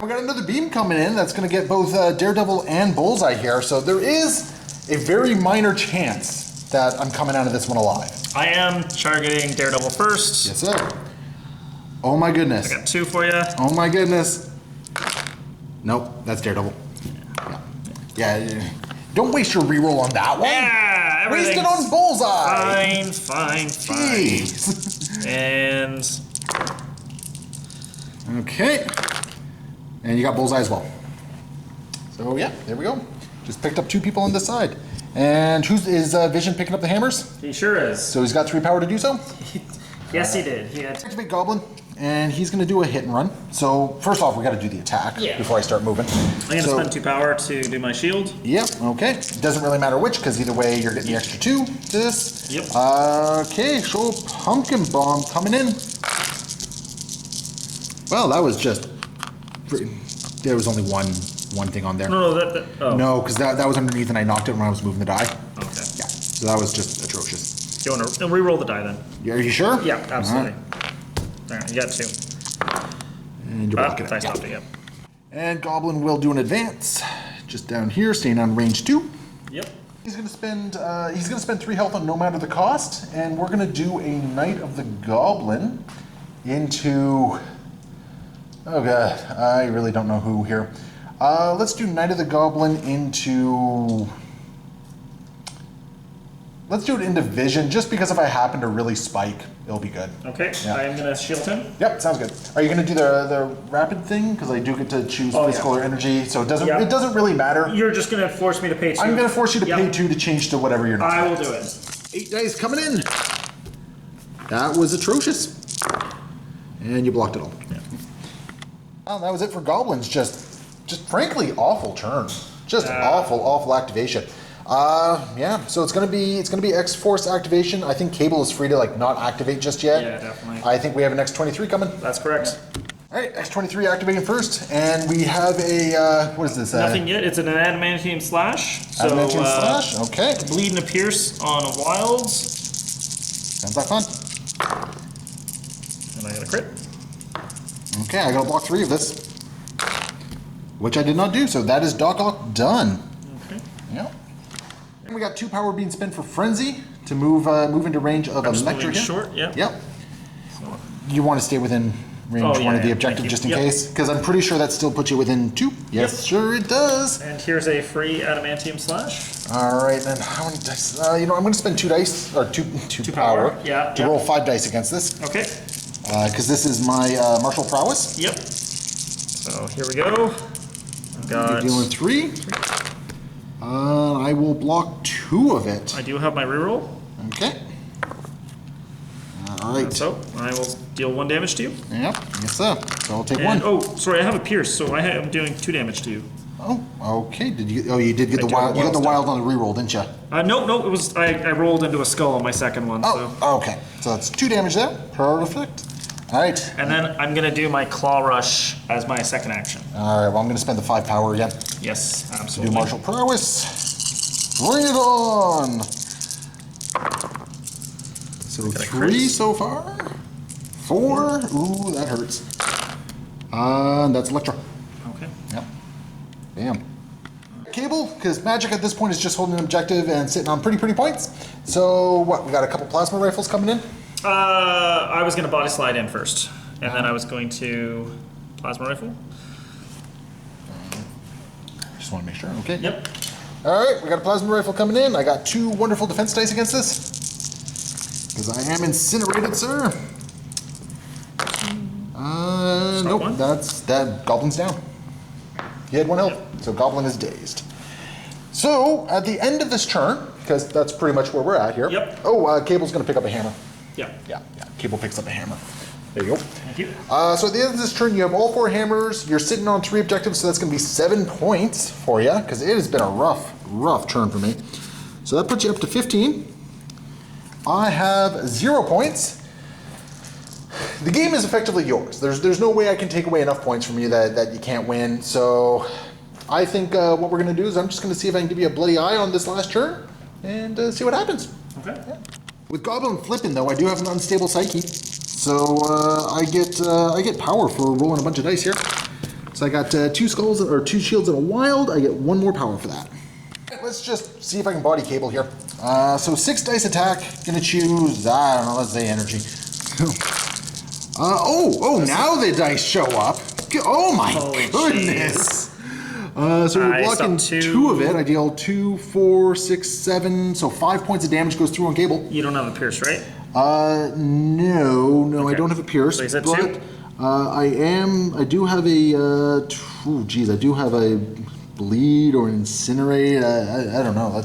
We got another beam coming in that's gonna get both Daredevil and Bullseye here. So there is a very minor chance that I'm coming out of this one alive. I am targeting Daredevil first. Yes, sir. Oh my goodness. I got 2 for you. Oh my goodness. Nope, that's Daredevil. Yeah. Don't waste your reroll on that one. Yeah, Waste it on Bullseye. Fine. Jeez. And Okay. And you got Bullseye as well. So yeah, there we go. Just picked up 2 people on this side. And is Vision picking up the hammers? he sure is. So he's got 3 power to do so? Yes, he did. He had Activate Goblin, and he's going to do a hit and run. So first off, we got to do the attack before I start moving. I'm going to spend 2 power to do my shield. Yep, okay. It doesn't really matter which, because either way, you're getting the extra 2 to this. Yep. Okay, so Pumpkin Bomb coming in. Well, that was just... There was only one thing on there. No, oh. No, because that was underneath, and I knocked it when I was moving the die. Okay. Yeah, so that was just atrocious. Do you want to re-roll the die then? Are you sure? Yeah, absolutely. All Alright, you got 2. And you're blocking I it. stopped it, yep. And Goblin will do an advance, just down here, staying on range 2. Yep. He's gonna spend 3 health on no matter the cost, and we're gonna do a Knight of the Goblin into. Oh god, I really don't know who here. Let's do Knight of the Goblin into. Let's do it into Vision, just because if I happen to really spike, it'll be good. Okay, Yeah. I am going to shield him. Yep, sounds good. Are you gonna do the rapid thing? Because I do get to choose physical or energy, so it doesn't really matter. You're just going to force me to pay 2. I'm gonna force you to pay 2 to change to whatever you're not. I will do it. 8 dice coming in. That was atrocious. And you blocked it all. Yeah. Well, that was it for Goblins. Just frankly awful turn. Just awful activation. Yeah. So it's gonna be X-Force activation. I think Cable is free to not activate just yet. Yeah, definitely. I think we have an X-23 coming. That's correct. All right, X-23 activating first, and we have a what is this? Nothing yet. It's an adamantium slash. So, Adamantium slash. Okay. Bleed and a pierce on a wilds. Sounds like fun. And I got a crit. Okay, I gotta block 3 of this. Which I did not do, so that is Doc Ock done. Okay. Yep. And we got 2 power being spent for Frenzy to move into range of Just Electric. moving short, yeah. Yep. You want to stay within range 1 of the objective just in case? Because I'm pretty sure that still puts you within 2. Yes, sure it does. And here's a free Adamantium Slash. Alright, then how many dice? I'm going to spend 2 dice, or 2 power, to roll 5 dice against this. Okay. Because this is my martial prowess. Yep. So here we go. I've got... You're dealing 3. I will block 2 of it. I do have my reroll. Okay. Alright. So I will deal 1 damage to you. Yep, yes sir. So I'll take And, 1. oh, sorry, I have a pierce, so I'm doing 2 damage to you. Oh, okay. Did you? Oh, you did get the wild. You got the wild on the reroll, didn't you? No, it was I rolled into a skull on my second one. Oh, So. okay. So that's 2 damage there. Perfect. All right. And then I'm gonna do my claw rush as my second action. All right. Well, I'm gonna spend the 5 power again. Yes, Do absolutely. martial prowess. Bring it on. So 3 so far. 4. Ooh, that hurts. That's Electro. Okay. Yep. Bam. Cable, because Magic at this point is just holding an objective and sitting on pretty points. So what? We got a couple plasma rifles coming in. I was gonna body slide in first, and then I was going to plasma rifle. Just want to make sure. Okay. Yep. All right, we got a plasma rifle coming in. I got 2 wonderful defense dice against this. Because I am incinerated, sir. Nope. one. That Goblin's down. He had 1 health, so Goblin is dazed. So at the end of this turn, because that's pretty much where we're at here. Yep. Oh, Cable's going to pick up a hammer. Yeah. Yeah. Cable picks up a hammer. There you go. Thank you. So at the end of this turn, you have all 4 hammers. You're sitting on 3 objectives, so that's going to be 7 points for you, because it has been a rough turn for me. So that puts you up to 15. I have 0 points. The game is effectively yours. There's no way I can take away enough points from you that you can't win. So I think what we're going to do is I'm just going to see if I can give you a bloody eye on this last turn and see what happens. Okay. Yeah. With Goblin flipping though, I do have an unstable psyche, so I get power for rolling a bunch of dice here. So I got 2 skulls or 2 shields and a wild. I get 1 more power for that. Let's just see if I can body Cable here. So 6 dice attack. Gonna choose I don't know. Let's say energy. Now the dice show up. Oh my goodness. So we're blocking 2 of it. I deal 2, 4, 6, 7. So 5 points of damage goes through on Cable. You don't have a pierce, right? No, Okay. I don't have a pierce. So is that but 2? I do have a, I do have a bleed or incinerate. I don't know.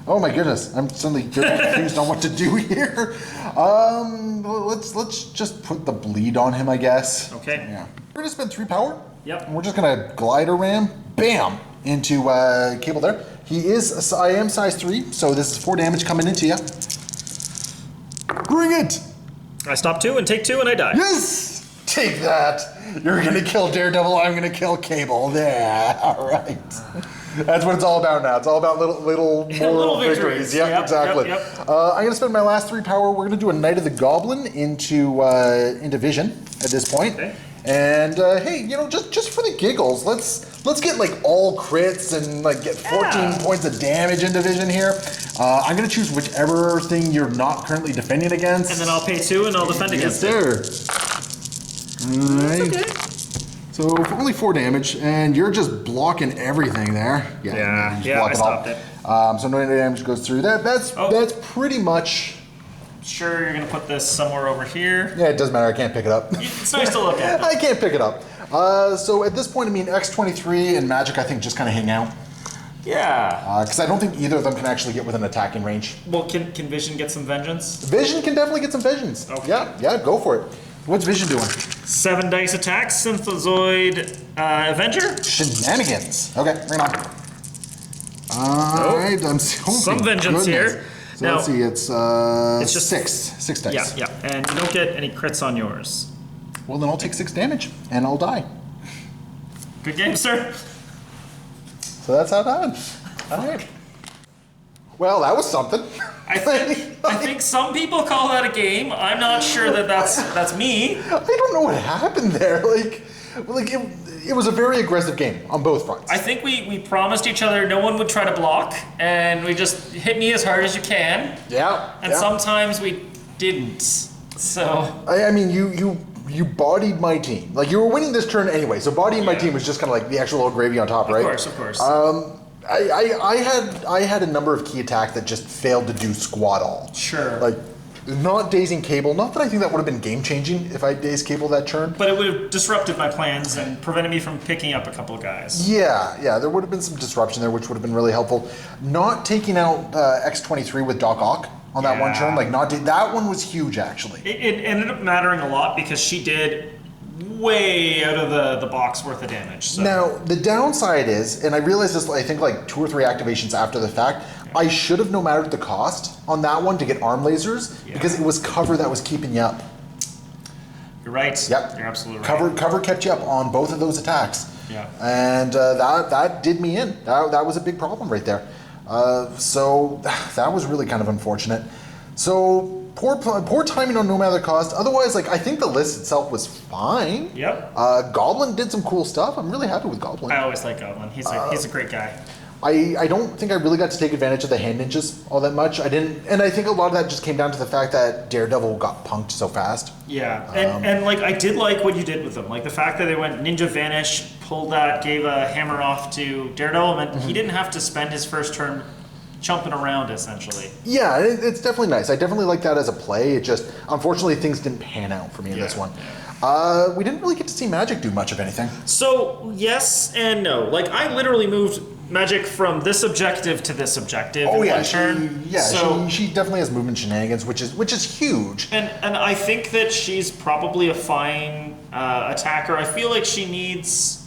Oh my goodness, I'm suddenly very confused on what to do here. Let's just put the bleed on him, I guess. Okay. Yeah. We're gonna spend 3 power. Yep. And we're just gonna glider ram, bam, into Cable there. I am size 3, so this is 4 damage coming into you. Bring it! I stop 2 and take 2 and I die. Yes! Take that! You're gonna kill Daredevil, I'm gonna kill Cable. There, alright. That's what it's all about now. It's all about little Little victories. Yep, exactly. Yep. I'm gonna spend my last 3 power. We're gonna do a Knight of the Goblin into Vision at this point. Okay. And hey, just for the giggles, let's get like all crits and like get 14 points of damage into Vision here. I'm gonna choose whichever thing you're not currently defending against. And then I'll pay 2 and I'll defend against it. Yes, sir. Alright. Okay. So only 4 damage, and you're just blocking everything there. Yeah, you just I block stopped it. it. So no damage goes through. That's pretty much. Sure, you're gonna put this somewhere over here. Yeah, it doesn't matter. I can't pick it up. It's nice to look at. I can't pick it up. So at this point, I mean, X23 and Magic, I think, just kind of hang out. Yeah. Because I don't think either of them can actually get within attacking range. Well, can Vision get some vengeance? Vision can definitely get some visions. Okay. Yeah, go for it. What's Vision doing? 7 dice attack, Synthozoid Avenger. Shenanigans. Okay, bring it on. Alright, I'm Some vengeance here. So Now, let's see, it's just 6 dice. Yeah, and you don't get any crits on yours. Well, then I'll take 6 damage, and I'll die. Good game, sir. So that's how it happens. Alright. Well, that was something. I think I think some people call that a game. I'm not sure that that's me. I don't know what happened there. Like it was a very aggressive game on both fronts. I think we promised each other no one would try to block, and we just hit me as hard as you can. Yeah. And sometimes we didn't. So I mean, you bodied my team. Like, you were winning this turn anyway, so bodying my team was just kind of like the actual little gravy on top, right? Of course. I had a number of key attacks that just failed to do squat all. Sure. Like, not dazing Cable. Not that I think that would have been game changing if I dazed Cable that turn. But it would have disrupted my plans and prevented me from picking up a couple of guys. Yeah, there would have been some disruption there, which would have been really helpful. Not taking out X-23 with Doc Ock on that one turn, like that one was huge actually. It ended up mattering a lot because she did way out of the box worth of damage. So. Now, the downside is, and I realized this I think like 2 or 3 activations after the fact, I should have no mattered the cost on that one to get arm lasers because it was cover that was keeping you up. You're right. Yep. You're absolutely right. Cover kept you up on both of those attacks. Yeah. And that did me in. That was a big problem right there. So that was really kind of unfortunate. So poor timing on no matter the cost. Otherwise, like I think the list itself was fine. Yep. Goblin did some cool stuff. I'm really happy with Goblin. I always like Goblin. He's a great guy. I don't think I really got to take advantage of the hand ninjas all that much. I didn't, and I think a lot of that just came down to the fact that Daredevil got punked so fast. Yeah, and like I did like what you did with them, like the fact that they went Ninja Vanish, pulled that, gave a hammer off to Daredevil, and he didn't have to spend his first turn chumping around essentially. Yeah, it's definitely nice. I definitely like that as a play. It just, unfortunately, things didn't pan out for me in this one. We didn't really get to see Magic do much of anything. So yes and no. Like I literally moved Magic from this objective to this objective in one turn. She definitely has movement shenanigans, which is huge. And I think that she's probably a fine attacker. I feel like she needs.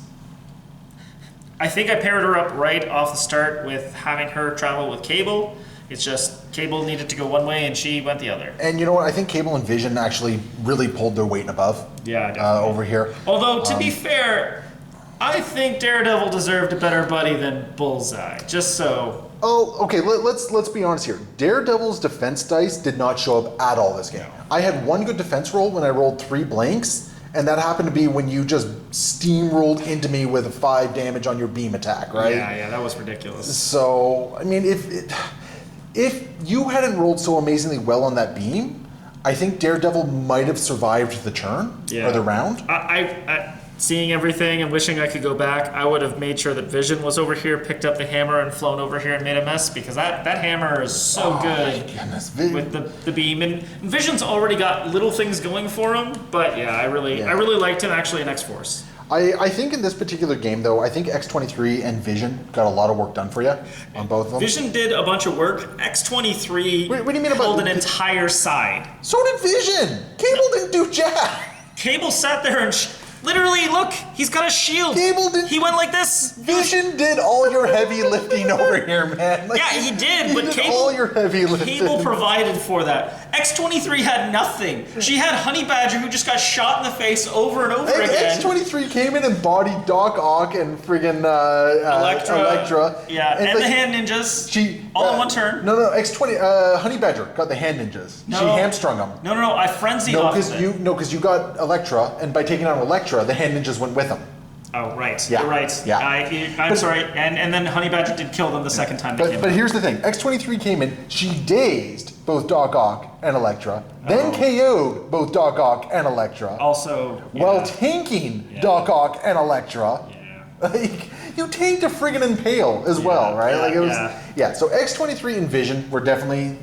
I think I paired her up right off the start with having her travel with Cable. It's just Cable needed to go one way and she went the other. And you know what? I think Cable and Vision actually really pulled their weight and above. Yeah, definitely. Over here. Although to be fair, I think Daredevil deserved a better buddy than Bullseye. Just so. Oh, okay. Let's be honest here. Daredevil's defense dice did not show up at all this game. I had one good defense roll when I rolled 3 blanks, and that happened to be when you just steamrolled into me with a 5 damage on your beam attack, right? Yeah, that was ridiculous. So I mean, if you hadn't rolled so amazingly well on that beam, I think Daredevil might have survived the turn or the round. I seeing everything and wishing I could go back, I would have made sure that Vision was over here, picked up the hammer, and flown over here and made a mess because that hammer is so good with the beam. And Vision's already got little things going for him, but I really liked him actually in X-Force. I think in this particular game, though, I think X-23 and Vision got a lot of work done for you on both of them. Vision did a bunch of work. X-23 what do you mean about pulled an entire side. So did Vision. Cable didn't do jack. Cable sat there and literally, look, he's got a shield. Cable did. He went like this. Vision did all your heavy lifting over here, man. Like, he did, but Cable all your heavy lifting. Cable provided for that. X-23 had nothing. She had Honey Badger who just got shot in the face over and over again. X-23 came in and bodied Doc Ock and friggin' Elektra. Yeah, and the hand ninjas. All in one turn. No, Honey Badger got the hand ninjas. No. She hamstrung them. No, I frenzied off of it. Because you got Elektra, and by taking out Elektra, the hand ninjas went with them. Oh, right. Yeah. You're right. Yeah. I'm sorry. And then Honey Badger did kill them the second time they came But out. here's the thing. X-23 came in, she dazed both Doc Ock and Elektra, then KO'd both Doc Ock and Elektra. Also, while tanking Doc Ock and Elektra. Yeah. Like, you tanked a friggin' Impale as well, right? Like it was So X-23 and Vision were definitely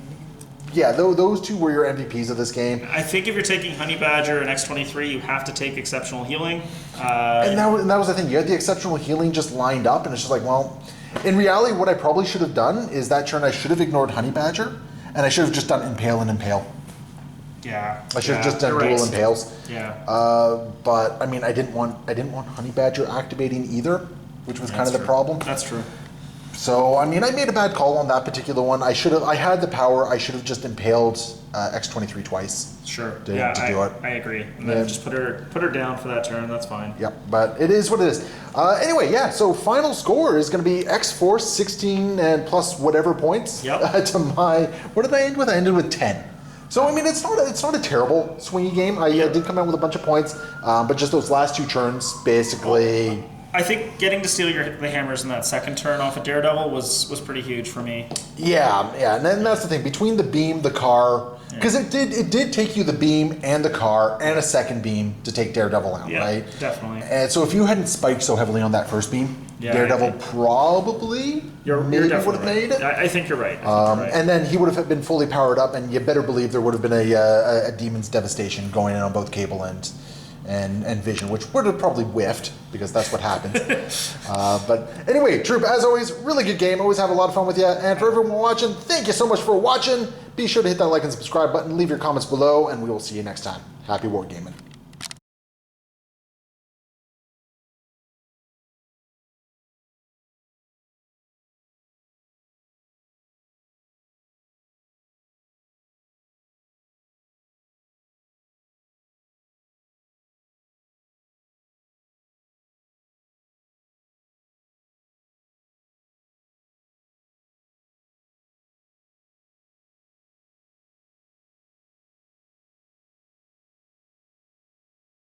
those two were your MVPs of this game. I think if you're taking Honey Badger and X-23, you have to take Exceptional Healing. And that was the thing. You had the Exceptional Healing just lined up, and it's just like, well, in reality, what I probably should have done is that turn I should have ignored Honey Badger, and I should have just done Impale and Impale. Yeah. I should have just done dual Impales. Yeah. But I didn't want Honey Badger activating either, which was kind of the problem. That's true. So, I mean, I made a bad call on that particular one. I had the power. I should have just impaled X-23 twice. Sure. To do it. I agree. And then just put her down for that turn. That's fine. Yep, but it is what it is. Anyway, yeah, so final score is going to be X-Force 16 and plus whatever points to my... What did I end with? I ended with 10. So, I mean, it's not a terrible swingy game. I did come out with a bunch of points, but just those last two turns, basically... I think getting to steal the hammers in that second turn off of Daredevil was pretty huge for me. Yeah, and then that's the thing. Between the beam, the car... Because it did take you the beam and the car and a second beam to take Daredevil out, right? Definitely. And so if you hadn't spiked so heavily on that first beam, Daredevil probably maybe would have made it. I think you're right. And then he would have been fully powered up, and you better believe there would have been a Demon's Devastation going in on both Cable and Vision, which would have probably whiffed, because that's what happens. But anyway, Troop, as always, really good game. Always have a lot of fun with you. And for everyone watching, thank you so much for watching. Be sure to hit that like and subscribe button, leave your comments below, and we will see you next time. Happy wargaming.